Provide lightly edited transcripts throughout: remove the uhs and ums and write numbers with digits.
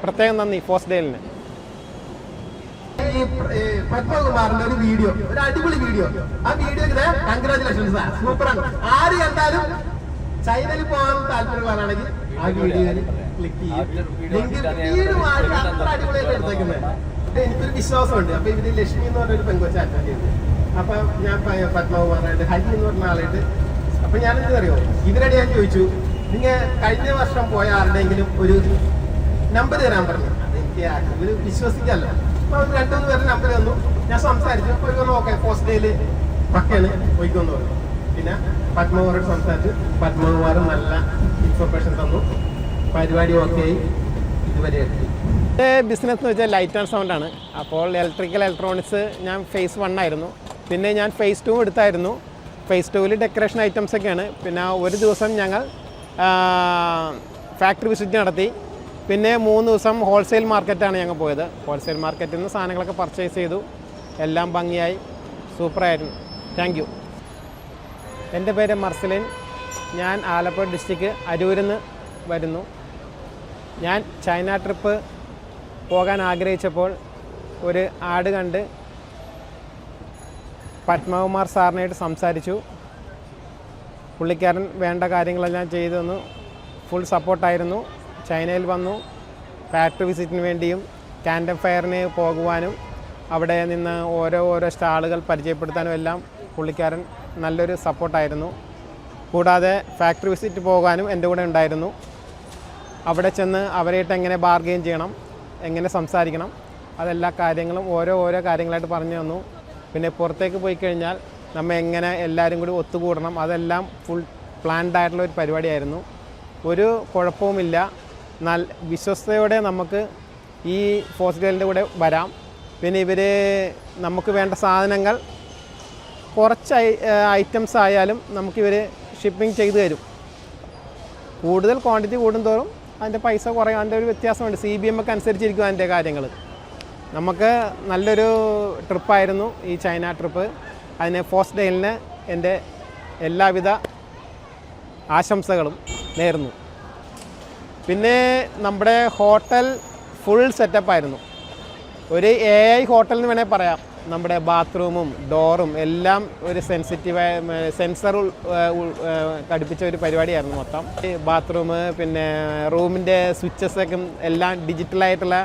പ്രത്യേകം നന്ദി ഫോസ്ഡെയിലിന്. പത്മകുമാറിന്റെ ഒരു വീഡിയോ, ഒരു അടിപൊളി വീഡിയോ. ആ വീഡിയോക്ക് കൺഗ്രാജുലേഷൻസ്, സൂപ്പറാണ്. ആര് കണ്ടാലും ചൈനയിൽ പോകാൻ താല്പര്യമാണെങ്കിൽ ആ വീഡിയോയിൽ ക്ലിക്ക് ചെയ്യും. അത്ര അടിപൊളിയായിട്ട് എടുത്തേക്കുന്നത്. എനിക്കൊരു വിശ്വാസമുണ്ട്. അപ്പൊ ഇതിന് ലക്ഷ്മി എന്ന് പറഞ്ഞൊരു പെൺകൊച്ച അറ്റൻഡ് ചെയ്തു. അപ്പൊ ഞാൻ പത്മകുമാറായിട്ട് ഹരി എന്ന് പറഞ്ഞ ആളായിട്ട് അപ്പൊ ഞാൻ എന്താ അറിയോ, ഇതിനിടെ ഞാൻ ചോദിച്ചു, നിങ്ങൾ കഴിഞ്ഞ വർഷം പോയ ആരുടെയെങ്കിലും ഒരു നമ്പർ തരാൻ പറഞ്ഞു. അതെനിക്ക് ഇവര് വിശ്വസിക്കല്ലോ. അപ്പൊ അവർ 2-3 പേരുടെ നമ്പർ തന്നു. ഞാൻ സംസാരിച്ചു. പോയിക്കൊന്ന് ഓക്കെ പോസ്റ്റേല് പക്കയാണ് പോയിക്കൊന്ന് പറഞ്ഞു. പിന്നെ പത്മകുമാറോട് സംസാരിച്ചു. പത്മകുമാർ നല്ല ഇൻഫർമേഷൻ തന്നു. പരിപാടി ഓക്കെ ആയി. ഇതുവരെ എത്തി. എൻ്റെ ബിസിനസ് എന്ന് വെച്ചാൽ ലൈറ്റ് ആൻഡ് സൗണ്ടാണ്. അപ്പോൾ ഇലക്ട്രോണിക്സ് ഞാൻ phase 1 ആയിരുന്നു. പിന്നെ ഞാൻ phase 2 എടുത്തായിരുന്നു. phase 2 ഡെക്കറേഷൻ ഐറ്റംസ് ഒക്കെയാണ്. പിന്നെ ഒരു ദിവസം ഞങ്ങൾ ഫാക്ടറി വിസിറ്റ് നടത്തി. പിന്നെ 3 ദിവസം ഹോൾസെയിൽ മാർക്കറ്റാണ് ഞങ്ങൾ പോയത്. ഹോൾസെയിൽ മാർക്കറ്റിൽ നിന്ന് സാധനങ്ങളൊക്കെ പർച്ചേസ് ചെയ്തു. എല്ലാം ഭംഗിയായി, സൂപ്പറായിരുന്നു. Thank you. എൻ്റെ പേര് മർസലിൻ. ഞാൻ ആലപ്പുഴ ഡിസ്ട്രിക്റ്റ് അരൂരിൽ നിന്ന് വരുന്നു. ഞാൻ ചൈന ട്രിപ്പ് പോകാൻ ആഗ്രഹിച്ചപ്പോൾ ഒരു ആഡ് കണ്ട് പത്മകുമാർ സാറിനായിട്ട് സംസാരിച്ചു. പുള്ളിക്കാരൻ വേണ്ട കാര്യങ്ങളെല്ലാം ചെയ്തു തന്നു. ഫുൾ സപ്പോർട്ടായിരുന്നു. ചൈനയിൽ വന്നു. ഫാക്ടറി വിസിറ്റിന് വേണ്ടിയും ക്യാൻഡം ഫെയറിന് പോകുവാനും അവിടെ നിന്ന് ഓരോ സ്റ്റാളുകൾ പരിചയപ്പെടുത്താനും എല്ലാം പുള്ളിക്കാരൻ നല്ലൊരു സപ്പോർട്ടായിരുന്നു. കൂടാതെ ഫാക്ടറി വിസിറ്റ് പോകാനും എൻ്റെ കൂടെ ഉണ്ടായിരുന്നു. അവിടെ ചെന്ന് അവരായിട്ട് എങ്ങനെ ബാർഗെയിൻ ചെയ്യണം, എങ്ങനെ സംസാരിക്കണം, അതെല്ലാ കാര്യങ്ങളും ഓരോ കാര്യങ്ങളായിട്ട് പറഞ്ഞു തന്നു. പിന്നെ പുറത്തേക്ക് പോയി കഴിഞ്ഞാൽ നമ്മൾ എങ്ങനെ എല്ലാവരും കൂടി ഒത്തുകൂടണം, അതെല്ലാം ഫുൾ പ്ലാൻഡ് ആയിട്ടുള്ള ഒരു പരിപാടിയായിരുന്നു. ഒരു കുഴപ്പവുമില്ല. വിശ്വസ്തയോടെ നമുക്ക് ഈ ഫോസ്ഡെയിലിൻ്റെ കൂടെ വരാം. പിന്നെ ഇവർ നമുക്ക് വേണ്ട സാധനങ്ങൾ കുറച്ച് ഐറ്റംസ് ആയാലും നമുക്കിവർ ഷിപ്പിംഗ് ചെയ്തു തരും. കൂടുതൽ ക്വാണ്ടിറ്റി കൂടുന്തോറും അതിൻ്റെ പൈസ കുറയും. അതിൻ്റെ ഒരു വ്യത്യാസമുണ്ട്. CBM ഒക്കെ അനുസരിച്ചിരിക്കും അതിൻ്റെ കാര്യങ്ങൾ. നമുക്ക് നല്ലൊരു ട്രിപ്പായിരുന്നു ഈ ചൈന ട്രിപ്പ്. അതിന് ഫോസ്ഡെയിലിന് എൻ്റെ എല്ലാവിധ ആശംസകളും നേരുന്നു. പിന്നെ നമ്മുടെ ഹോട്ടൽ ഫുൾ സെറ്റപ്പായിരുന്നു. ഒരു AI ഹോട്ടൽ എന്ന് വേണേൽ പറയാം. നമ്മുടെ ബാത്റൂമും ഡോറും എല്ലാം ഒരു സെൻസർ ഘടിപ്പിച്ച ഒരു പരിപാടിയായിരുന്നു മൊത്തം. ബാത്റൂം പിന്നെ റൂമിൻ്റെ സ്വിച്ചസൊക്കെ എല്ലാം ഡിജിറ്റലായിട്ടുള്ള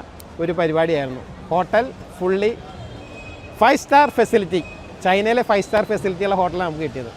ഒരു പരിപാടിയായിരുന്നു. Hotel fully 5 star facility. ചൈനയിലെ 5 സ്റ്റാർ ഫെസിലിറ്റിയുള്ള ഹോട്ടലാണ് നമുക്ക് കിട്ടിയത്.